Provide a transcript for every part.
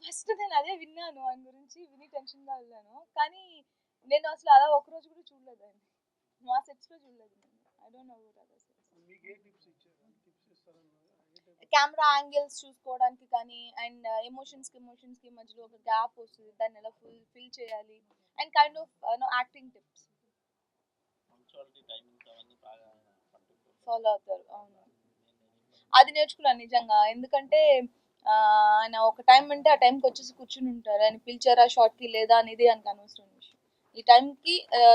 First నేను అదే విన్నాను ఆయన గురించి, విని టెన్షన్గా వెళ్ళాను. కానీ నేను అసలు అలా ఒక రోజు కూడా చూడలేదండి, మా సెట్స్లో చూడలేదు నేను. I don't know camera angles చూసుకోవడానికి కానీ, అండ్ ఎమోషన్స్కి మధ్యలో ఒక గ్యాప్ వస్తుంది, దాన్ని ఎలా ఫిల్ చేయాలి, and kind of acting tips follow అవుతారు. అవును, అది నేర్చుకున్నాను నిజంగా. ఎందుకంటే ఆయన ఒక టైం అంటే ఆ టైంకి వచ్చేసి కూర్చుని ఉంటారు. ఆయన పిలిచారా షార్ట్కి లేదా అనేది ఆయనకు అనవసరం విషయం. ఈ టైంకి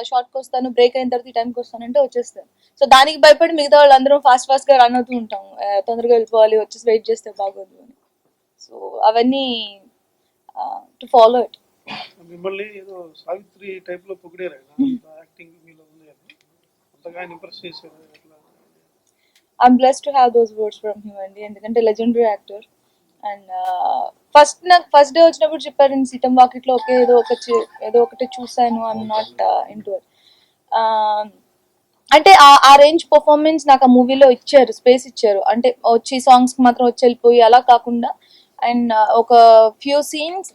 షార్ట్కి వస్తాను, బ్రేక్ అయిన తర్వాత ఈ టైంకి వస్తానంటే వచ్చేస్తాను. సో దానికి భయపడి మిగతా వాళ్ళందరం ఫాస్ట్గా రన్ అవుతూ ఉంటాం, తొందరగా వెళ్ళిపోవాలి, వచ్చేసి వెయిట్ చేస్తే బాగోదు అని. సో అవన్నీ టు ఫాలో ఇట్. మిమ్మల్ని ఏదో సావిత్రి టైప్ లో పొగిడారు, యాక్టింగ్ మీలో ఉంది అని అంతగా ఇంప్రెస్ చేశారు. I'm blessed to have those words from him అండి, ఎందుకంటే legendary actor. And first day వచ్చినప్పుడు చెప్పారు, నేను సీతం వాకిట్లో ఏదో ఒకటి చూసాను, ఐఎమ్ నాట్ ఇంటూ ఇట్. అంటే ఆ రేంజ్ పర్ఫార్మెన్స్ నాకు ఆ మూవీలో ఇచ్చారు, స్పేస్ ఇచ్చారు. అంటే వచ్చి సాంగ్స్కి మాత్రం వచ్చి వెళ్ళిపోయి అలా కాకుండా, అండ్ ఒక ఫ్యూ సీన్స్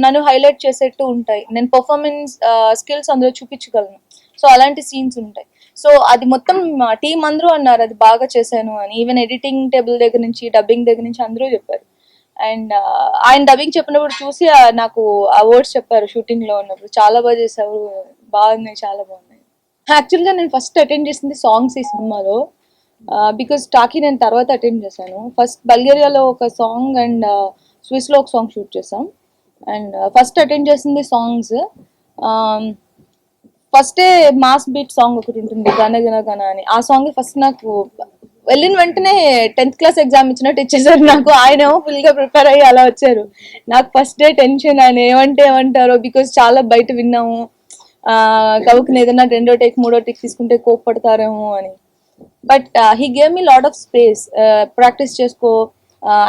నన్ను హైలైట్ చేసేట్టు ఉంటాయి, నేను పర్ఫార్మెన్స్ స్కిల్స్ అందులో చూపించగలను. సో అలాంటి సీన్స్ ఉంటాయి. సో అది మొత్తం టీం అందరూ అన్నారు అది బాగా చేశాను అని. ఈవెన్ ఎడిటింగ్ టేబుల్ దగ్గర నుంచి, డబ్బింగ్ దగ్గర నుంచి అందరూ చెప్పారు. అండ్ ఆయన డబ్బింగ్ చెప్పినప్పుడు చూసి నాకు అవార్డ్స్ చెప్పారు షూటింగ్ లో ఉన్నప్పుడు, చాలా బాగా చేశారు, బాగున్నాయి, చాలా బాగున్నాయి. యాక్చువల్గా నేను ఫస్ట్ అటెండ్ చేసింది సాంగ్స్ ఈ సినిమాలో, బికాస్ టాకీ నేను తర్వాత అటెండ్ చేశాను. ఫస్ట్ బల్గేరియాలో ఒక సాంగ్ అండ్ స్విస్లో ఒక సాంగ్ షూట్ చేసాం. అండ్ ఫస్ట్ అటెండ్ చేసింది సాంగ్స్. ఫస్టే మాస్ బీట్ సాంగ్ ఒకటి ఉంటుంది, గన గన గన అని. ఆ సాంగ్ ఫస్ట్ నాకు వెళ్ళిన వెంటనే 10th క్లాస్ ఎగ్జామ్ ఇచ్చినట్టు ఇచ్చేసారు నాకు. ఆయనేమో ఫుల్గా ప్రిపేర్ అయ్యి అలా వచ్చారు. నాకు ఫస్ట్ డే టెన్షన్, ఆయన ఏమంటారో, బికాస్ చాలా బయట విన్నాము, కవుకుని ఏదైనా 2వ టేక్ 3వ టేక్ తీసుకుంటే కోప్పడతారేమో అని. But he gave me lot of space, practice చేసుకో,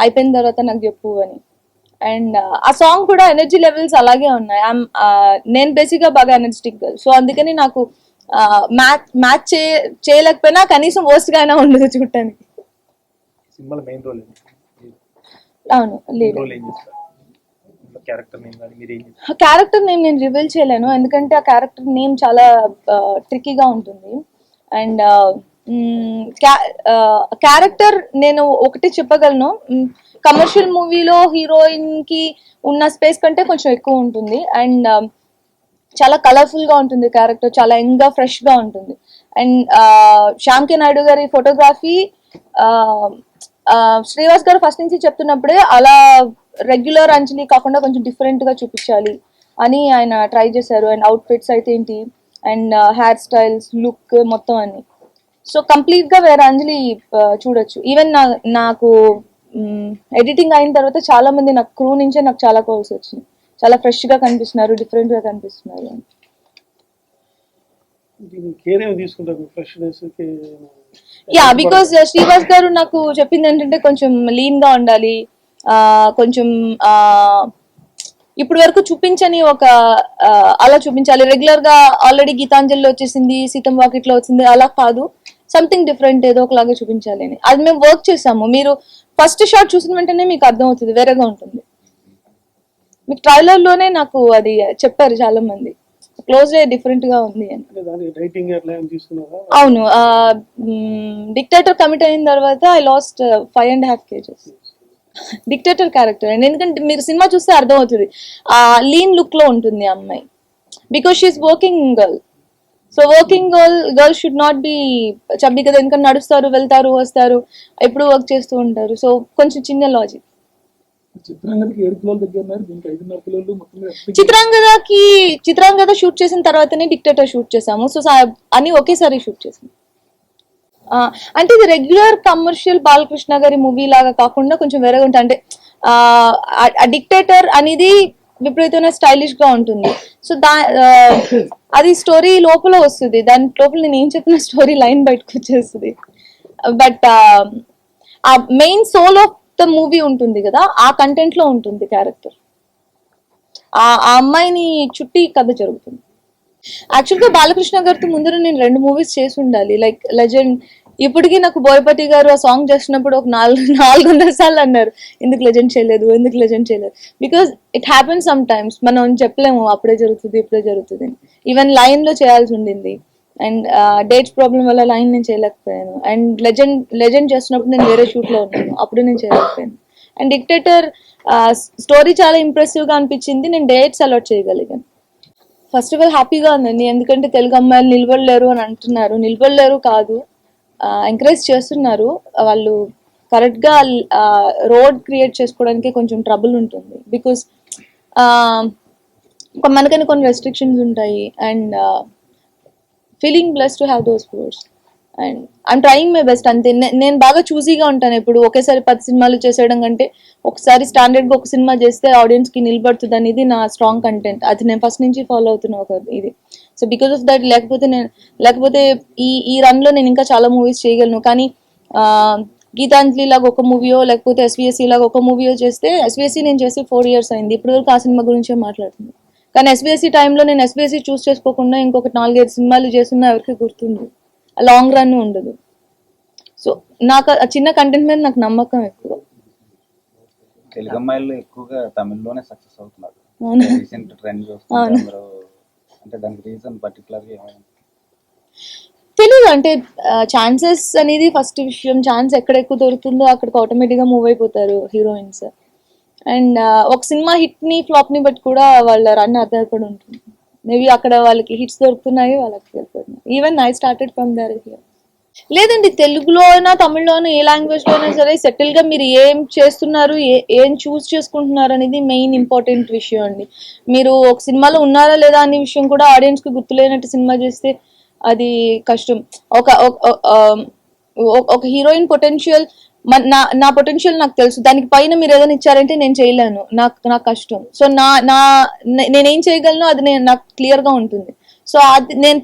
అయిపోయిన తర్వాత నాకు చెప్పు అని. అండ్ ఆ సాంగ్ కూడా ఎనర్జీ లెవెల్స్ అలాగే ఉన్నాయి. నేను బేసిక్గా బాగా ఎనర్జెటిక్ గర్ల్, సో అందుకని నాకు మ్యాచ్ చేయలేకపోయినా కనీసం వర్స్ట్ గా అయినా ఉండదు చూడటానికి. అవును, లేదు, క్యారెక్టర్ నేమ్ నేను రివీల్ చేయలేను, ఎందుకంటే ఆ క్యారెక్టర్ నేమ్ చాలా ట్రిక్కీగా ఉంటుంది. అండ్ క్యారెక్టర్ నేను ఒకటి చెప్పగలను, కమర్షియల్ మూవీలో హీరోయిన్ కి ఉన్న స్పేస్ కంటే కొంచెం ఎక్కువ ఉంటుంది. అండ్ చాలా కలర్ఫుల్ గా ఉంటుంది క్యారెక్టర్, చాలా యంగ్ గా ఫ్రెష్ గా ఉంటుంది. అండ్ శ్యామ్ కే నాయుడు గారి ఫోటోగ్రఫీ శ్రీవాస్ గారు ఫస్ట్ నుంచి చెప్తున్నప్పుడే అలా రెగ్యులర్ అంజలి కాకుండా కొంచెం డిఫరెంట్ గా చూపించాలి అని ఆయన ట్రై చేశారు. అండ్ అవుట్ ఫిట్స్ అయితే ఏంటి, అండ్ హెయిర్ స్టైల్స్, లుక్ మొత్తం అన్ని. సో కంప్లీట్ గా వేరే అంజలి చూడొచ్చు. ఈవెన్ నాకు ఎడిటింగ్ అయిన తర్వాత చాలా మంది నాకు క్రూ నుంచే నాకు చాలా కాల్స్ వచ్చింది, చాలా ఫ్రెష్ గా కనిపిస్తున్నారు, డిఫరెంట్ గా కనిపిస్తున్నారు. యా, బికాస్ శ్రీవాస్ గారు నాకు చెప్పింది ఏంటంటే కొంచెం లీన్ గా ఉండాలి, కొంచెం ఇప్పుడు వరకు చూపించని ఒక అలా చూపించాలి. రెగ్యులర్ గా ఆల్రెడీ గీతాంజలిలో వచ్చేసింది, సీతం వాకిట్లో వచ్చింది, అలా కాదు, సంథింగ్ డిఫరెంట్ ఏదో ఒకలాగా చూపించాలి అని. అది మేము వర్క్ చేసాము. మీరు ఫస్ట్ షాట్ చూసిన వెంటనే మీకు అర్థం అవుతుంది, వేరేగా ఉంటుంది. మీకు ట్రైలర్ లోనే నాకు అది చెప్పారు చాలా మంది, క్లోజ్ డిఫరెంట్ గా ఉంది అని. అవును, డిక్టేటర్ కమిట్ అయిన తర్వాత I last 5.5 kgs. Dictator character అండి, ఎందుకంటే మీరు సినిమా చూస్తే అర్థం అవుతుంది, లీన్ లుక్ లో ఉంటుంది ఆ అమ్మాయి, because she is working girl. So working girl should not be chubby కదా, ఎందుకంటే నడుస్తారు, వెళ్తారు, వస్తారు, ఎప్పుడు వర్క్ చేస్తూ ఉంటారు. సో కొంచెం చిన్న లాజిక్. చిత్రాంగద షూట్ చేసిన తర్వాతనే డిక్టేటర్ షూట్ చేసాము. సో అన్ని ఒకేసారి షూట్ చేసాము. అంటే ఇది రెగ్యులర్ కమర్షియల్ బాలకృష్ణ గారి మూవీ లాగా కాకుండా కొంచెం వేరేగా ఉంటుంది. అంటే డిక్టేటర్ అనేది విపరీతమైన స్టైలిష్ గా ఉంటుంది. సో అది స్టోరీ లోపల వస్తుంది, దాని లోపల నేను ఏం చెప్పిన స్టోరీ లైన్ బయటకు వచ్చేస్తుంది. బట్ ఆ main soul of the movie ఉంటుంది కదా, ఆ కంటెంట్ లో ఉంటుంది క్యారెక్టర్. ఆ అమ్మాయిని చుట్టి కథ జరుగుతుంది. యాక్చువల్గా బాలకృష్ణ గారితో ముందర నేను 2 మూవీస్ చేసి ఉండాలి, లైక్ లెజెండ్ ఇప్పటికీ నాకు బోయపతి గారు ఆ సాంగ్ చేసినప్పుడు ఒక 400 సార్లు అన్నారు, ఎందుకు లెజెండ్ చేయలేదు, ఎందుకు లెజెండ్ చేయలేదు. Because it happen some times, మనం చెప్పలేము అప్పుడే జరుగుతుంది ఇప్పుడే జరుగుతుంది. ఈవెన్ లైన్ లో చేయాల్సి ఉండింది, అండ్ డేట్స్ ప్రాబ్లం వల్ల లైన్ నేను చేయలేకపోయాను. అండ్ లెజెండ్ చేస్తున్నప్పుడు నేను వేరే షూట్ లో ఉన్నాను, అప్పుడు నేను చేయలేకపోయాను. అండ్ డిక్టేటర్ స్టోరీ చాలా ఇంప్రెసివ్ గా అనిపించింది, నేను డేట్స్ అలౌట్ చేయగలిగాను. ఫస్ట్ ఆఫ్ ఆల్ హ్యాపీగా ఉందండి, ఎందుకంటే తెలుగు అమ్మాయిలు నిలబడలేరు అని అంటున్నారు. నిలబడలేరు కాదు, ఎంకరేజ్ చేస్తున్నారు. వాళ్ళు కరెక్ట్గా రోడ్ క్రియేట్ చేసుకోవడానికి కొంచెం ట్రబుల్ ఉంటుంది. బికాస్ మనకైనా కొన్ని రెస్ట్రిక్షన్స్ ఉంటాయి. And feeling blessed to have those floors. And I'm trying my best అంతే. నేను బాగా చూసీగా ఉంటాను ఎప్పుడు. ఒకేసారి 10 సినిమాలు చేసేయడం కంటే ఒకసారి స్టాండర్డ్గా ఒక సినిమా చేస్తే ఆడియన్స్కి నిలబడుతుంది అనేది నా స్ట్రాంగ్ కంటెంట్. అది నేను ఫస్ట్ నుంచి ఫాలో అవుతున్నా ఒక ఇది. సో బికాస్ ఆఫ్ దట్, లేకపోతే ఈ రన్లో నేను ఇంకా చాలా మూవీస్ చేయగలను. కానీ గీతాంజలి లాగా ఒక మూవీయో, లేకపోతే ఎస్విఎస్సి లాగా ఒక మూవీయో చేస్తే, ఎస్విఎస్సి నేను చేసి 4 years అయింది, ఇప్పటి వరకు ఆ సినిమా గురించే మాట్లాడుతుంది. కానీ ఎస్విఎస్సి టైంలో నేను ఎస్విఎస్సి చూస్ చేసుకోకుండా ఇంకొక 4-5 సినిమాలు చేస్తున్నా ఎవరికి గుర్తుండదు, లాంగ్ రన్ ఉండదు. సో నాకు ఆ చిన్న కంటెంట్ మీద నాకు నమ్మకం ఎక్కువ. తెలుగు అమ్మాయిలు ఎక్కువగా తమిళ్లోనే సక్సెస్ అవుతున్నారు. అవునా? రీసెంట్ ట్రెండ్ చూస్తుంటే అందరూ, అంటే దానికి రీజన్ పర్టికులర్గా ఏమైనా? తెలీదు, అంటే ఛాన్సెస్ అనేది ఫస్ట్ విషయం. ఛాన్స్ ఎక్కడ ఎక్కువ దొరుకుతుందో అక్కడికి ఆటోమేటిక్గా మూవ్ అయిపోతారు హీరోయిన్స్. అండ్ ఒక సినిమా హిట్ ని ఫ్లాప్ ని బట్టి కూడా వాళ్ళ రన్ ఆధారపడి ఉంటుంది. మేబీ అక్కడ వాళ్ళకి హిట్స్ దొరుకుతున్నాయి, వాళ్ళకి దొరుకుతున్నాయి. Even I started from there here. లేదండి, తెలుగులో అయినా తమిళ్లో అయినా ఏ లాంగ్వేజ్ లో అయినా సరే సెటిల్ గా మీరు ఏం చేస్తున్నారు, ఏం చూస్ చేసుకుంటున్నారు అనేది మెయిన్ ఇంపార్టెంట్ విషయం అండి. మీరు ఒక సినిమాలో ఉన్నారా లేదా అనే విషయం కూడా ఆడియన్స్ కి గుర్తులేనట్టు సినిమా చేస్తే అది కష్టం. ఒక ఒక హీరోయిన్ పొటెన్షియల్, నా పొటెన్షియల్ నాకు తెలుసు, దానికి పైన మీరు ఏదైనా ఇచ్చారంటే నేను చేయలేను, నాకు కష్టం. సో నేనేం చేయగలను అది నాకు క్లియర్ గా ఉంటుంది. సో అది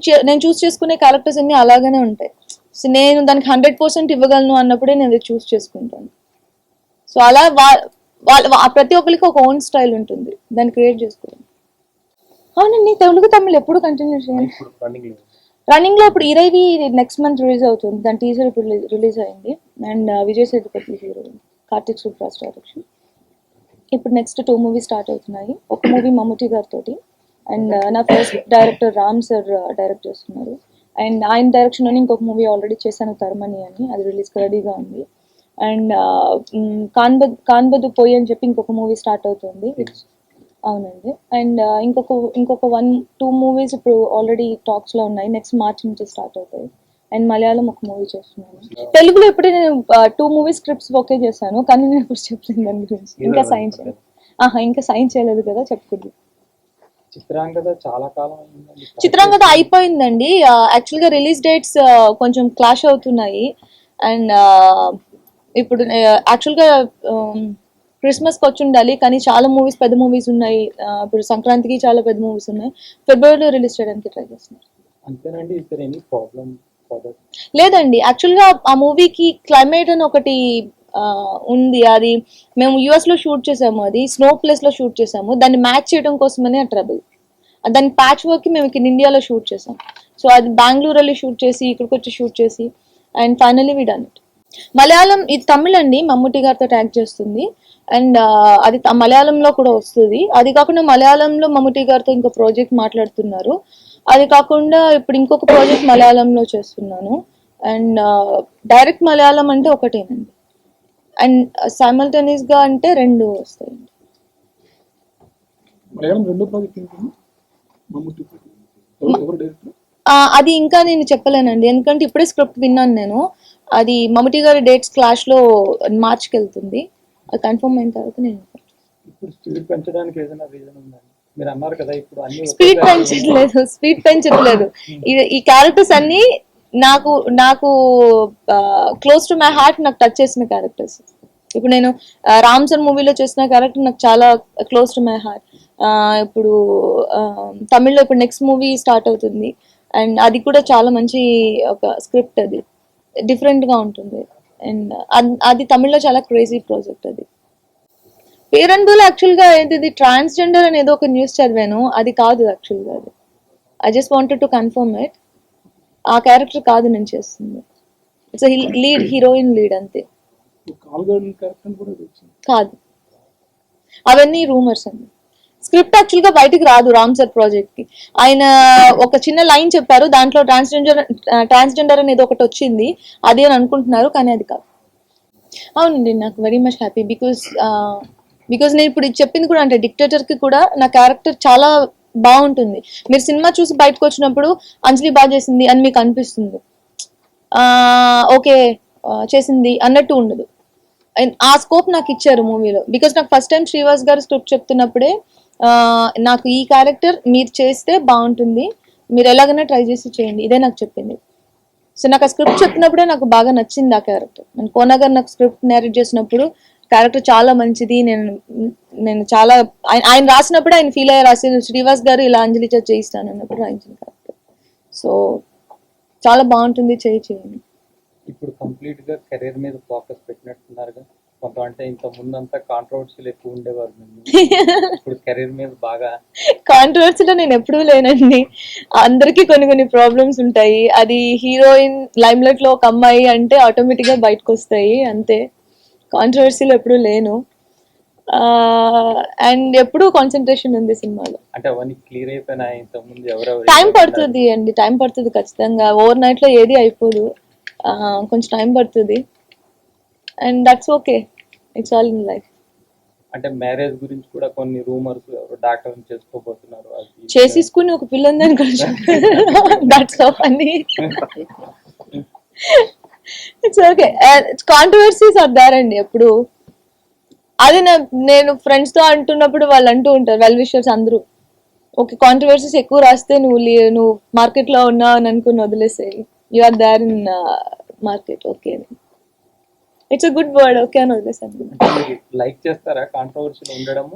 నేను చూస్ చేసుకునే క్యారెక్టర్స్ అన్ని అలాగనే ఉంటాయి. సో నేను దానికి 100% ఇవ్వగలను అన్నప్పుడే నేను అది చూస్ చేసుకుంటాను. సో అలా ప్రతి ఒక్కరికి ఒక ఓన్ స్టైల్ ఉంటుంది, దాన్ని క్రియేట్ చేసుకోవడం. అవునండి, తెలుగు తమిళ్ ఎప్పుడు కంటిన్యూ చేయండి. రన్నింగ్ లో ఇప్పుడు ఇరైవి నెక్స్ట్ మంత్ రిలీజ్ అవుతుంది, దాని టీజర్ ఇప్పుడు రిలీజ్ అయింది. And Vijay Sethupathi hero, Karthik Subraj direction. ఇప్పుడు నెక్స్ట్ 2 మూవీస్ స్టార్ట్ అవుతున్నాయి. ఒక మూవీ మమ్ముటి గారితో, అండ్ నా first director Ram sir direct చేస్తున్నారు. అండ్ ఆయన డైరెక్షన్ లోని ఇంకొక మూవీ ఆల్రెడీ చేశాను, తర్మని అని, అది రిలీజ్కి రెడీగా ఉంది. అండ్ కాన్బదు పోయి అని చెప్పి ఇంకొక మూవీ స్టార్ట్ అవుతుంది. అవునండి. అండ్ ఇంకొక 1-2 మూవీస్ ఇప్పుడు ఆల్రెడీ టాక్స్ లో ఉన్నాయి, నెక్స్ట్ మార్చ్ నుంచి స్టార్ట్ అవుతాయి. అండ్ మలయాళం ఒక మూవీ చేస్తున్నాను. తెలుగులో ఇప్పుడే నేను 2 మూవీ స్క్రిప్ట్స్ ఓకే చేశాను, కానీ నేను ఇప్పుడు చెప్పలేదు దాని గురించి. ఇంకా సైన్ చేయలేదు. ఇంకా సైన్ చేయలేదు కదా, చెప్పకూడదు. చిత్రాంగద చాలా కాలం అయిందండి. చిత్రాంగద అయిపోయిందండి. యాక్చువల్గా రిలీజ్ డేట్స్ కొంచెం క్లాష్ అవుతున్నాయి. అండ్ ఇప్పుడు యాక్చువల్గా క్రిస్మస్కి వచ్చి ఉండాలి, కానీ చాలా మూవీస్, పెద్ద మూవీస్ ఉన్నాయి. ఇప్పుడు సంక్రాంతికి చాలా పెద్ద మూవీస్ ఉన్నాయి, ఫిబ్రవరిలో రిలీజ్ చేయడానికి ట్రై చేస్తున్నారు. అంతేనండి. Is there any problem for that? లేదండి, యాక్చువల్గా ఆ మూవీకి క్లైమేట్ అని ఒకటి ఉంది. అది మేము యుఎస్ లో షూట్ చేసాము, అది స్నో ప్లేస్ లో షూట్ చేసాము. దాన్ని మ్యాచ్ చేయడం కోసమని ఆ ట్రబుల్. దాని ప్యాచ్ వర్క్ మేము ఇక్కడ ఇండియాలో షూట్ చేసాం. సో అది బెంగళూరు వెళ్ళి షూట్ చేసి, ఇక్కడికి వచ్చి షూట్ చేసి, and finally we done it. Malayalam, ఇది తమిళ్ అండి, మమ్ముటి గారితో ట్యాగ్ చేస్తుంది. అండ్ అది మలయాళంలో కూడా వస్తుంది. అది కాకుండా మలయాళంలో మమ్ముటి గారితో ఇంకో ప్రాజెక్ట్ మాట్లాడుతున్నారు. అది కాకుండా ఇప్పుడు ఇంకొక ప్రాజెక్ట్ మలయాళంలో చేస్తున్నాను. అండ్ డైరెక్ట్ మలయాళం అంటే ఒకటేనండి, అండ్ సైమల్టేనియస్ గా అంటే 2 వస్తాయండి. అది ఇంకా నేను చెప్పలేనండి, ఎందుకంటే ఇప్పుడే స్క్రిప్ట్ విన్నాను నేను. అది మమ్ముటి గారి డేట్స్ క్లాష్ లో మార్చ్కి వెళ్తుంది, అది కన్ఫర్మ్ అయిన తర్వాత నేను. ఇప్పుడు స్పీడ్ పెంచడానికి ఏదైనా రీజన్ ఉందండి? మీరు అన్నారు కదా ఇప్పుడు అన్ని స్పీడ్ పెంచట్లేదు. ఈ క్యారెక్టర్స్ అన్ని నాకు క్లోజ్ టు మై హార్ట్, నాకు టచ్ చేసిన క్యారెక్టర్స్. ఇప్పుడు నేను రామ్ చరణ్ మూవీలో చేసిన క్యారెక్టర్ నాకు చాలా క్లోజ్ టు మై హార్ట్. ఇప్పుడు తమిళ్లో ఇప్పుడు నెక్స్ట్ మూవీ స్టార్ట్ అవుతుంది, అండ్ అది కూడా చాలా మంచి ఒక స్క్రిప్ట్, అది డిఫరెంట్ గా ఉంటుంది. అండ్ అది తమిళ్లో చాలా క్రేజీ ప్రాజెక్ట్. అది పేరంబుల్ యాక్చువల్గా ఏంటిది, ట్రాన్స్జెండర్ అని ఏదో ఒక న్యూస్ చదివాను, అది కాదు యాక్చువల్గా. అది I just wanted to confirm it. ఆ క్యారెక్టర్ కాదు నేను చేస్తుంది. ఇట్స్ లీడ్, హీరోయిన్ లీడ్ అంతే. కాల్ గర్ల్ క్యారెక్టర్ కూడా వచ్చింది. కాదు, అవన్నీ రూమర్స్ అండి. స్క్రిప్ట్ యాక్చువల్ గా బయటికి రాదు రామ్ సార్ ప్రాజెక్ట్ కి. ఆయన ఒక చిన్న లైన్ చెప్పారు, దాంట్లో ట్రాన్స్జెండర్ అనేది ఒకటి వచ్చింది, అది అని అనుకుంటున్నారు, కానీ అది కాదు. అవునండి, నాకు వెరీ మచ్ హ్యాపీ బికాస్ నేను ఇప్పుడు ఇది చెప్పింది కూడా అంటే డిక్టేటర్ కి కూడా నా క్యారెక్టర్ చాలా బాగుంటుంది. మీరు సినిమా చూసి బయటకు వచ్చినప్పుడు అంజలి బాగా చేసింది అని మీకు అనిపిస్తుంది, ఓకే చేసింది అన్నట్టు ఉండదు. ఆ స్కోప్ నాకు ఇచ్చారు మూవీలో. బికాస్ నాకు ఫస్ట్ టైం శ్రీవాస్ గారు స్క్రిప్ట్ చెప్తున్నప్పుడే నాకు ఈ క్యారెక్టర్ మీరు చేస్తే బాగుంటుంది, మీరు ఎలాగైనా ట్రై చేసి చేయండి, ఇదే నాకు చెప్పింది. సో నాకు ఆ స్క్రిప్ట్ చెప్పినప్పుడే నాకు బాగా నచ్చింది ఆ క్యారెక్టర్. నేను కోనా గారు నాకు స్క్రిప్ట్ నేరేట్ చేసినప్పుడు క్యారెక్టర్ చాలా మంచిది, నేను చాలా ఆయన రాసినప్పుడు ఆయన ఫీల్ అయ్యి రాసి శ్రీవాస్ గారు ఇలా అంజలి చేయిస్తాను అన్నప్పుడు రాయించిన క్యారెక్టర్. సో చాలా బాగుంటుంది, చేయండి. ఇప్పుడు కంప్లీట్ గా కెరీర్ మీద ఫోకస్ పెట్టినట్టున్నారుగా. కొంత అంటే ఇంత ముందంతా కాంట్రవర్సీలు ఎక్కువ ఉండేవారు, ఇప్పుడు కెరీర్ మీద బాగా. కాంట్రవర్సీలో నేను ఎప్పుడూ లేనండి. అందరికీ కొన్ని ప్రాబ్లమ్స్ ఉంటాయి. అది హీరోయిన్ లైమ్ లైట్ లో ఒక అమ్మాయి అంటే ఆటోమేటిక్ గా బయటకు వస్తాయి అంతే. కాంట్రవర్సీలో ఎప్పుడూ లేను. అండ్ ఎప్పుడూ కాన్సన్ట్రేషన్ ఉంది సినిమాలో. అంటే అవన్నీ క్లియర్ అయిపోయినా ఇంత ముందు ఎవరెవరు టైం పడుతుంది అండి, టైం పడుతుంది ఖచ్చితంగా. ఓవర్ నైట్ లో ఏది అయిపోదు, కొంచెం టైం పడుతుంది. And that's okay, it's all in life. అంటే మ్యారేజ్ గురించి కూడా కొన్ని రూమర్స్, ఎవరు డాక్టర్ చేసుకోబోతున్నారు, అది చేసేసుకుని ఒక పిల్ల ఉందని కొంచెం that's so funny. It's okay, controversies అద్దారండి అండి ఎప్పుడు. అది నేను ఫ్రెండ్స్ తో అంటున్నప్పుడు వాళ్ళు అంటూ ఉంటారు, వెల్ విషర్స్ అందరూ, ఓకే కాంట్రవర్సీస్ ఎక్కువ రాస్తే నువ్వు మార్కెట్ లో ఉన్నావు అని అనుకుని వదిలేసేయి, you are there in market, okay it's a good word, okay అని వదిలేసాను. లైక్ చేస్తారా కాంట్రవర్సీలో ఉండడము?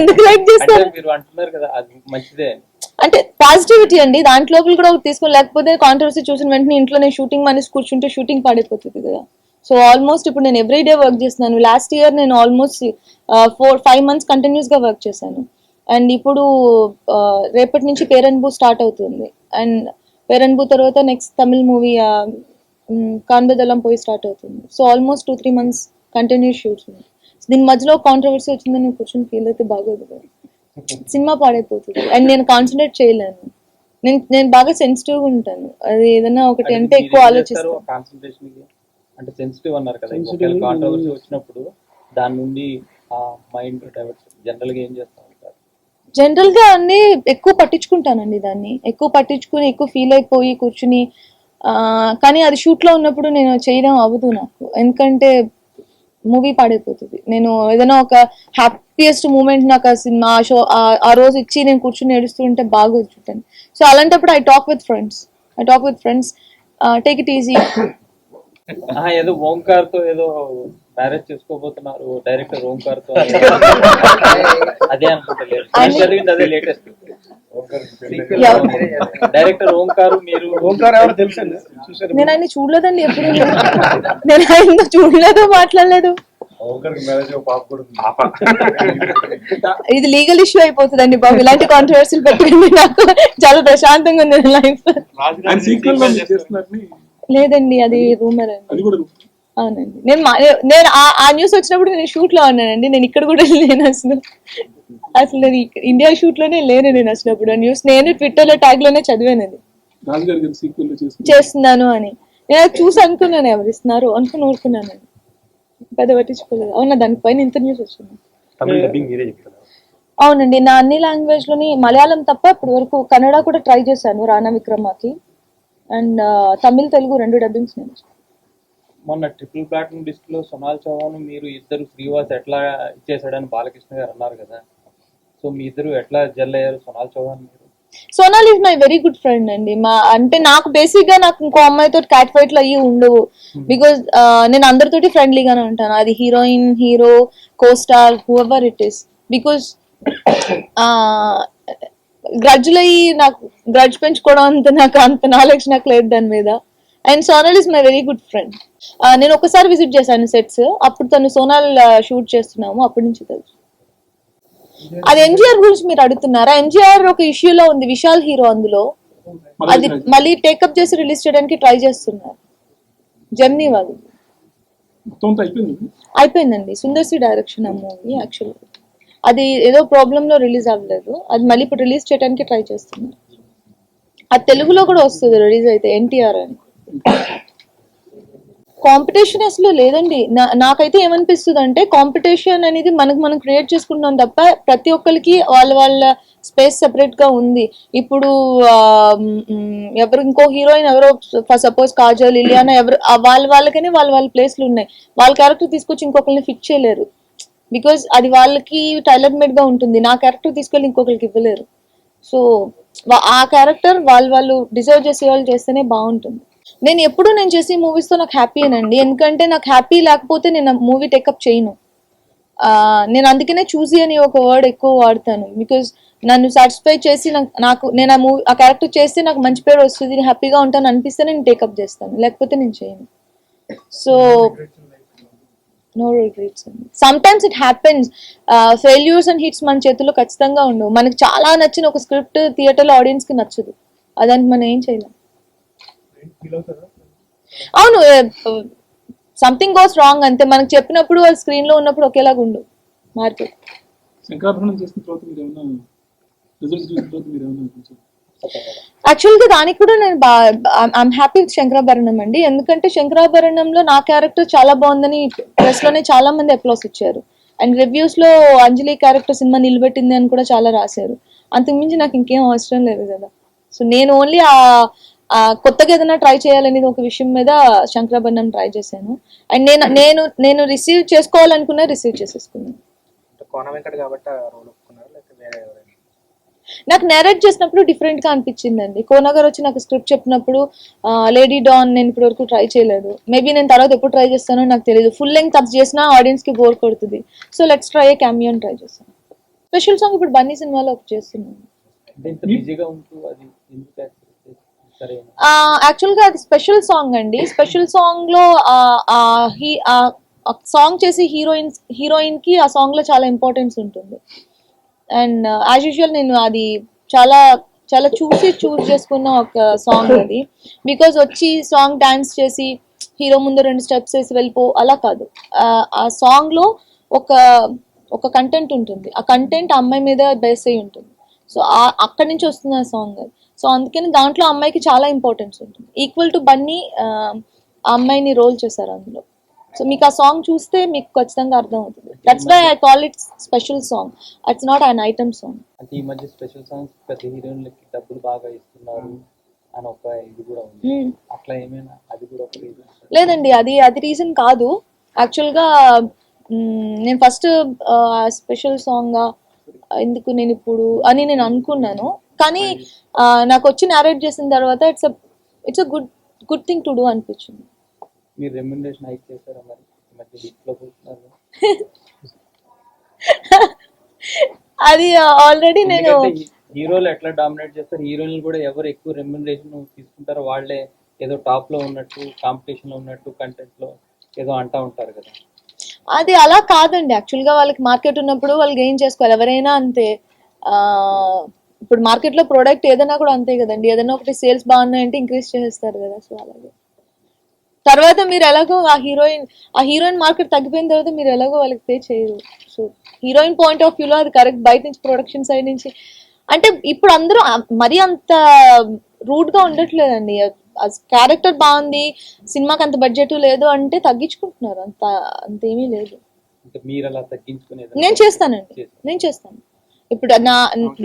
ఎందుకు లైక్ చేస్తారు? మీరు అంటున్నారు కదా అది మంచిదే అంటే పాజిటివిటీ అండి, దాంట్ లోపల కూడా తీసుకొని. లేకపోతే కాంట్రవర్సీ చూసిన వెంటనే ఇంట్లో నేను షూటింగ్ మానేసి కూర్చుంటే షూటింగ్ పాడైపోతుంది కదా. సో ఆల్మోస్ట్ ఇప్పుడు నేను ఎవ్రీ డే వర్క్ చేస్తున్నాను. లాస్ట్ ఇయర్ నేను ఆల్మోస్ట్ 4-5 months కంటిన్యూస్ గా వర్క్ చేశాను. అండ్ ఇప్పుడు రేపటి నుంచి పేరన్బూ స్టార్ట్ అవుతుంది. అండ్ పేరన్బూ తర్వాత నెక్స్ట్ తమిళ్ మూవీ కాన్బదలం పోయి స్టార్ట్ అవుతుంది. So almost 2-3 months continuous shoots ఉన్నాయి. దీని మధ్యలో కాంట్రవర్సీ వచ్చిందని నేను కూర్చొని ఫీల్ అయితే బాగోదు కదా, సినిమా పాడైపోతుంది. అండ్ నేను కాన్సన్ట్రేట్ చేయలేను, నేను బాగా సెన్సిటివ్ గా ఉంటాను. అది ఏదైనా ఒకటి అంటే ఎక్కువ ఆలోచిస్తాను. కాన్సంట్రేషన్ అంటే సెన్సిటివ్ అన్నారు కదా, ఒకవేళ కాంట్రవర్సీ వచ్చినప్పుడు దాని నుండి ఆ మైండ్ డైవర్ట్ జనరల్ గా ఏం చేస్తా ఉంటారు? జనరల్ గా అన్ని ఎక్కువ పట్టించుకుంటానండి, దాన్ని ఎక్కువ పట్టించుకుని ఎక్కువ ఫీల్ అయిపోయి కూర్చుని. కానీ అది షూట్ లో ఉన్నప్పుడు నేను చేయడం అవ్వదు నాకు, ఎందుకంటే మూవీ పాడైపోతుంది. నేను ఏదైనా ఒక హ్యాపీయెస్ట్ మూమెంట్ నాకు ఆ సినిమా షో ఆ రోజు ఇచ్చి నేను కూర్చుని ఏడుస్తుంటే బాగోదు చూడండి. సో అలాంటప్పుడు I talk with friends, take it easy. ఏదో ఓంకార్ తో ఏదో మ్యారేజ్ చేసుకోబోతున్నారు డైరెక్టర్ ఓంకార్ తో, అదే అనుకుంటలేదు, చదివింది అదే లేటెస్ట్. డైరెక్టర్ ఓంకార్, మీరు ఓంకార్ ఎవరు తెలుసండి? చూసారు? నేను ఆయన చూడలేదండి ఎప్పుడు, నేను ఆయన చూడలేదు, మాట్లాడలేదు. ఇది లీగల్ ఇష్యూ అయిపోతుందండి బాబు, ఇలాంటి కాంట్రవర్సీలు పెట్టుకుంటే నాకు చాలా ప్రశాంతంగా ఉంది లైఫ్. లేదండి, అది రూమర్ అండి. అవునండి, నేను ఆ న్యూస్ వచ్చినప్పుడు నేను షూట్ లో ఉన్నానండి, నేను ఇక్కడ కూడా లేను అసలు నేను ఇండియా షూట్ లోనే లేను నేను అసలు. అప్పుడు ఆ న్యూస్ నేను ట్విట్టర్ లో ట్యాగ్ లోనే చదివాను అది చేస్తున్నాను అని. నేను చూసి అనుకున్నాను ఎవరు ఇస్తున్నారు అనుకుని ఊరుకున్నానండి, పెద్ద పట్టించుకోలేదు. అవునా, దానిపైన ఇంత న్యూస్ వచ్చింది. అవునండి, నా అన్ని లాంగ్వేజ్ లోని మలయాళం తప్ప ఇప్పటి వరకు కన్నడ కూడా ట్రై చేశాను రానా విక్రమాకి. అండ్ తమిళ్ తెలుగు 2 డబ్బింగ్స్ నేను. మొన్న ట్రిపుల్ ప్లాటినం డిస్క్ లో సోనాల్ చౌహాన్ మీరు ఇద్దరు శ్రీవాస్ ఎట్లా ఇచ్చేసాడని బాలకృష్ణ గారు అన్నారు కదా, సో మీ ఇద్దరు ఎట్లా జెల్ అయ్యారు సోనాల్ చౌహాన్ మీరు? Sonal is my very good friend అండి. అంటే నాకు బేసిక్ గా నాకు ఇంకో అమ్మాయితో క్యాట్ ఫైట్లు అయ్యి ఉండవు, బికాజ్ నేను అందరితోటి ఫ్రెండ్లీగానే ఉంటాను. అది heroine, hero, co-star, whoever it is. Because గ్రడ్జ్లయ్యి నాకు గ్రడ్జ్ పెంచుకోవడం అంత నాలెడ్జ్ నాకు లేదు దాని మీద. And Sonal is my very good friend. నేను ఒకసారి విజిట్ చేశాను సెట్స్, అప్పుడు తను సోనాల్ షూట్ చేస్తున్నాము, అప్పటి నుంచి తెలుసు. అది ఎంజీఆర్ గురించి మీరు అడుగుతున్నారా? ఎంజీఆర్ ఒక ఇష్యూలో ఉంది, విశాల్ హీరో అందులో, అది మళ్ళీ టేకప్ చేసి రిలీజ్ చేయడానికి ట్రై చేస్తున్నారు. జర్నీ వాళ్ళు మొత్తం అంతా అయిపోయింది. అయిపోయిందండి. సుందర్ సి డైరెక్షన్ ఆ మూవీ. యాక్చువల్లీ అది ఏదో ప్రాబ్లంలో రిలీజ్ అవ్వలేదు. అది మళ్ళీ ఇప్పుడు రిలీజ్ చేయడానికి ట్రై చేస్తున్నారు. అది తెలుగులో కూడా వస్తుంది రిలీజ్ అయితే, ఎన్టీఆర్ అని. కాంపిటీషన్ అసలు లేదండి. నాకైతే ఏమనిపిస్తుంది అంటే కాంపిటీషన్ అనేది మనం క్రియేట్ చేసుకుంటున్నాం తప్ప ప్రతి ఒక్కరికి వాళ్ళ స్పేస్ సెపరేట్ గా ఉంది. ఇప్పుడు ఎవరు ఇంకో హీరోయిన్ ఎవరో సపోజ్ కాజల్, ఇలియానా ఎవరు వాళ్ళకనే వాళ్ళ ప్లేస్లు ఉన్నాయి. వాళ్ళ క్యారెక్టర్ తీసుకొచ్చి ఇంకొకరిని ఫిట్ చేయలేరు. బికాజ్ అది వాళ్ళకి టైలర్ మేడ్ గా ఉంటుంది. నా క్యారెక్టర్ తీసుకెళ్ళి ఇంకొకరికి ఇవ్వలేరు. సో ఆ క్యారెక్టర్ వాళ్ళు డిజర్వ్ చేసే వాళ్ళు చేస్తేనే బాగుంటుంది. నేను ఎప్పుడు నేను చేసే మూవీస్ తో నాకు హ్యాపీ అనండి. ఎందుకంటే నాకు హ్యాపీ లేకపోతే నేను మూవీ టేకప్ చేయను. నేను అందుకనే చూసి అని ఒక వర్డ్ ఎక్కువ వాడతాను. బికాజ్ నన్ను సాటిస్ఫై చేసి నేను ఆ మూవీ ఆ క్యారెక్టర్ చేస్తే నాకు మంచి పేరు వస్తుంది, హ్యాపీగా ఉంటాను అనిపిస్తే నేను టేకప్ చేస్తాను, లేకపోతే నేను చేయను. సో నో రిగ్రెట్స్ అండి. Some times it happens. Failures and hits మన చేతుల్లో ఖచ్చితంగా ఉండవు. మనకు చాలా నచ్చిన ఒక స్క్రిప్ట్ థియేటర్లో ఆడియన్స్ కి నచ్చదు, అదానికి మనం ఏం చేయలేం. అవును, సంథింగ్ గోస్ రాంగ్ అంతే. మనకు చెప్పినప్పుడు వాళ్ళు స్క్రీన్ లో ఉన్నప్పుడు ఒకేలాగా ఉండు మార్కెట్. శంకరాభరణం చేసిన తర్వాత మీరు ఏమన్నా రిజల్ట్స్ చూసిన తర్వాత మీరు ఏమన్నా యాక్చువల్ గా దానికి కూడా నేను ఐఎమ్ హ్యాపీ విత్ శంకరాభరణం అండి. ఎందుకంటే శంకరాభరణంలో నా క్యారెక్టర్ చాలా బాగుందని ప్రెస్ లోనే చాలా మంది అప్లాస్ ఇచ్చారు. అండ్ రివ్యూస్ లో అంజలి క్యారెక్టర్ సినిమా నిలబెట్టింది అని కూడా చాలా రాశారు. అంతకుమించి నాకు ఇంకేం అవసరం లేదు కదా. సో నేను ఓన్లీ కొత్తగా ఏదైనా ట్రై చేయాలనేది ఒక విషయం మీద శంకరాభరణం ట్రై చేశాను. అండ్ నేను రిసీవ్ చేసుకోవాలనుకున్నా రిసీవ్ చేసేసుకున్నాను. నాకు నేరేట్ చేసినప్పుడు డిఫరెంట్ గా అనిపించిందండి. కోన గారు వచ్చి నాకు స్క్రిప్ట్ చెప్పినప్పుడు లేడీ డాన్ నేను ఇప్పటి వరకు ట్రై చేయలేదు. మేబీ నేను తర్వాత ఎప్పుడు ట్రై చేస్తానో నాకు తెలియదు. ఫుల్ లెంగ్త్ అది చేసినా ఆడియన్స్ కి బోర్ కొడుతుంది. So let's try A cameo అని ట్రై చేస్తాను. స్పెషల్ సాంగ్ ఇప్పుడు బన్నీ సినిమాలో ఒకటి చేస్తున్నాను. యాక్చువల్ గా అది స్పెషల్ సాంగ్ అండి. స్పెషల్ సాంగ్ లో సాంగ్ చేసి హీరోయిన్ కి ఆ సాంగ్ లో చాలా ఇంపార్టెన్స్ ఉంటుంది. అండ్ యాజ్ యూజువల్ నేను అది చాలా చాలా చూస్ చేసుకున్న ఒక సాంగ్ అది. బికాజ్ వచ్చి సాంగ్ డాన్స్ చేసి హీరో ముందు 2 స్టెప్స్ వేసి వెళ్ళిపో అలా కాదు. ఆ సాంగ్ లో ఒక కంటెంట్ ఉంటుంది. ఆ కంటెంట్ అమ్మాయి మీద బేస్ అయి ఉంటుంది. సో అక్కడి నుంచి వస్తుంది ఆ సాంగ్ అది. సో అందుకని దాంట్లో అమ్మాయికి చాలా ఇంపార్టెన్స్ ఉంటుంది. ఈక్వల్ టు బన్నీ ఆ అమ్మాయిని రోల్ చేశారు అందులో. సో మీకు ఆ సాంగ్ చూస్తే మీకు ఖచ్చితంగా అర్థం అవుతుంది. That's why I call it special song. It's not an item song. అంటే ఈ మధ్య స్పెషల్ సాంగ్స్ పెద్ద హీరోయిన్లకి డబ్బులు బాగా ఇస్తున్నారు అని ఒక ఇది కూడా ఉంది. అట్లా ఏమైనా అది కూడా ఒక రీజన్? లేదండి, అది రీజన్ కాదు. యాక్చువల్ గా నేను ఫస్ట్ స్పెషల్ సాంగ్ ఎందుకు నేను ఇప్పుడు అని నేను అనుకున్నాను. కానీ నాకు వచ్చి నారేట్ చేసిన తర్వాత it's a good thing to do అనిపించింది. మీరు రెమ్యునరేషన్ హైక్ చేశారా మరి ఈ మధ్య హిట్ లో కూర్చున్నారు? అది ఆల్రెడీ నేను హీరోలు ఎట్లా డామినేట్ చేస్తారు, హీరోయిన్లు కూడా ఎవరు ఎక్కువ రెమ్యునరేషన్ తీసుకుంటారో వాళ్ళే ఏదో టాప్ లో ఉన్నట్టు, కాంపిటీషన్ లో ఉన్నట్టు, కంటెంట్ లో ఏదో అంటా ఉంటారు కదా. అది అలా కాదండి. యాక్చువల్ గా వాళ్ళకి మార్కెట్ ఉన్నప్పుడు వాళ్ళు గెయిన్ చేసుకోవాలి. ఎవరైనా అంతే. ఇప్పుడు మార్కెట్ లో ప్రోడక్ట్ ఏదైనా కూడా అంతే కదండి. ఏదైనా ఒకటి సేల్స్ బాగున్నాయంటే ఇంక్రీజ్ చేసేస్తారు కదా. సో అలాగే తర్వాత మీరు ఎలాగో ఆ హీరోయిన్ మార్కెట్ తగ్గిపోయిన తర్వాత మీరు ఎలాగో వాళ్ళకి పే చేయరు. సో హీరోయిన్ పాయింట్ ఆఫ్ వ్యూలో అది కరెక్ట్. బయట నుంచి ప్రొడక్షన్ సైడ్ నుంచి అంటే ఇప్పుడు అందరూ మరీ అంత రూడ్ గా ఉండట్లేదండి. క్యారెక్టర్ బాగుంది, సినిమాకి అంత బడ్జెట్ లేదు అంటే తగ్గించుకుంటున్నారు. అంతేమీ లేదు. నేను చేస్తాను. ఇప్పుడు నా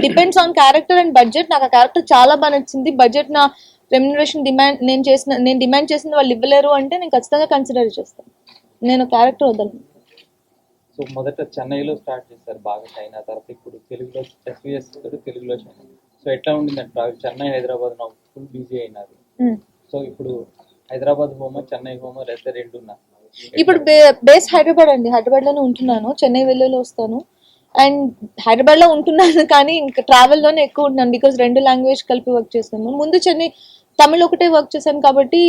depends on character and budget. నాకు ఆ క్యారెక్టర్ చాలా బాగా నచ్చింది. బడ్జెట్ నా రెమ్యునరేషన్ నేను డిమాండ్ చేసింది వాళ్ళు ఇవ్వలేరు అంటే నేను ఖచ్చితంగా కన్సిడర్ చేస్తాను. నేను క్యారెక్టర్ వదలను. సో మొదట చెన్నైలో స్టార్ట్ చేశారు బాగా షైన్. ఆ తర్వాత ఇప్పుడు తెలుగులో తెలుగులో షైన్. సో ఎట్లా ఉండిందంటే చెన్నై హైదరాబాద్ ఫుల్ బిజీ అయినారు. సో ఇప్పుడు హైదరాబాద్ హోమో చెన్నై హోమో లేదా రెండు ఉన్నారు. ఇప్పుడు బేస్ హైదరాబాద్ అండి. హైదరాబాద్ లోనే ఉంటున్నాను. చెన్నై వెళ్ళేలో వస్తాను. అండ్ హైదరాబాద్ లో ఉంటున్నాను కానీ ఇంకా ట్రావెల్ లోనే ఎక్కువ ఉంటున్నాను. బికాస్ 2 లాంగ్వేజ్ కలిపి వర్క్ చేస్తాను. ముందు చెన్నై తమిళ్ ఒకటే వర్క్ చేశాను కాబట్టి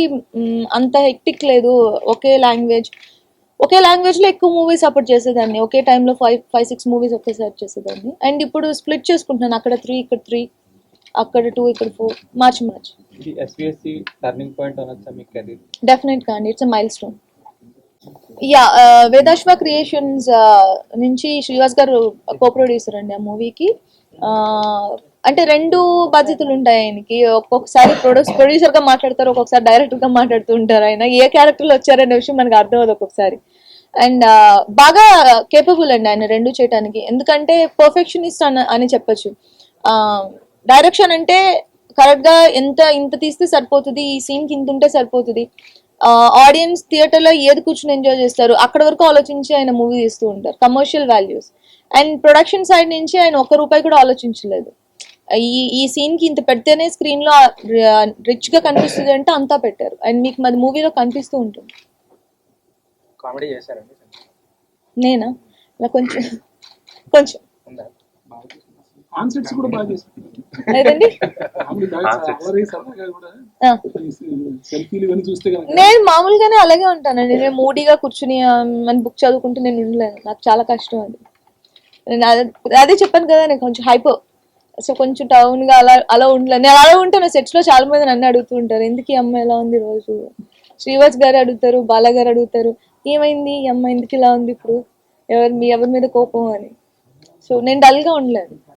అంత హెక్టిక్ లేదు. ఒకే లాంగ్వేజ్ లో ఎక్కువ మూవీస్ అప్పుడు చేసేదాన్ని. ఒకే టైంలో 5-6 మూవీస్ ఒకేసారి చేసేదాన్ని. అండ్ ఇప్పుడు స్ప్లిట్ చేసుకుంటున్నాను. అక్కడ 3 ఇక్కడ 3. అక్కడ 2 ఇక్కడ 4 మార్చి ఇది ఎస్విఎస్సి టర్నింగ్ పాయింట్ అనొచ్చా మీ కెరీర్? డెఫినెట్ గా అండి, it's a milestone. Yeah, Vedaaswa creations నుంచి శ్రీవాస్ గారు కో ప్రొడ్యూసర్ అండి ఆ మూవీకి. అంటే 2 బాధ్యతలు ఉంటాయి ఆయనకి. ఒక్కొక్కసారి ప్రొడ్యూసర్ గా మాట్లాడతారు, ఒక్కొక్కసారి డైరెక్టర్ గా మాట్లాడుతూ ఉంటారు. ఆయన ఏ క్యారెక్టర్ లో వచ్చారనే విషయం మనకు అర్థం అవ్వదు ఒక్కొక్కసారి. అండ్ బాగా కేపబుల్ అండి ఆయన 2 చేయడానికి, ఎందుకంటే పర్ఫెక్షనిస్ట్ అని చెప్పొచ్చు. డైరెక్షన్ అంటే కరెక్ట్ గా ఇంత తీస్తే సరిపోతుంది, ఈ సీన్ కి ఇంత ఉంటే సరిపోతుంది. ఆడియన్స్ థియేటర్ లో ఏది కూర్చొని ఎంజాయ్ చేస్తారు అక్కడ వరకు ఆలోచించి ఆయన మూవీ తీస్తూ ఉంటారు, commercial values. And production side నుంచి ఆయన ₹1 కూడా ఆలోచించలేదు. ఈ సీన్ కి ఇంత పెడితేనే స్క్రీన్ లో రిచ్ గా కనిపిస్తుంది అంటే అంతా పెట్టారు. అండ్ మీకు మరి మూవీలో కనిపిస్తూ ఉంటుంది. కామెడీ చేశారండి నేనా ఇలా కొంచెం కొంచెం ఉందా? కాన్సెప్ట్స్ కూడా బాగా చేస్తారు. లేదండి. ఆ. సెల్ఫీలు ఇవన్నీ చూస్తే కనుక నేను మామూలుగానే అలాగే ఉంటానండి. నేను మూడీగా కూర్చుని మన బుక్ చదువుకుంటూ నేను ఉండలేను, నాకు చాలా కష్టం అది. నేను అదే చెప్పాను కదా, నేను కొంచెం హైపో, సో కొంచెం టౌన్ గా అలా ఉండలేను. నేను అలా ఉంటాను. సెట్స్ లో చాలా మంది నన్ను అడుగుతూ ఉంటారు, ఎందుకు ఈ అమ్మాయి ఎలా ఉంది రోజు. శ్రీవాస్ గారు అడుగుతారు, బాలా గారు అడుగుతారు, ఏమైంది ఈ అమ్మాయి ఎందుకు ఇలా ఉంది ఇప్పుడు, ఎవరి మీద కోపం అని. సో నేను డల్ గా ఉండలేను.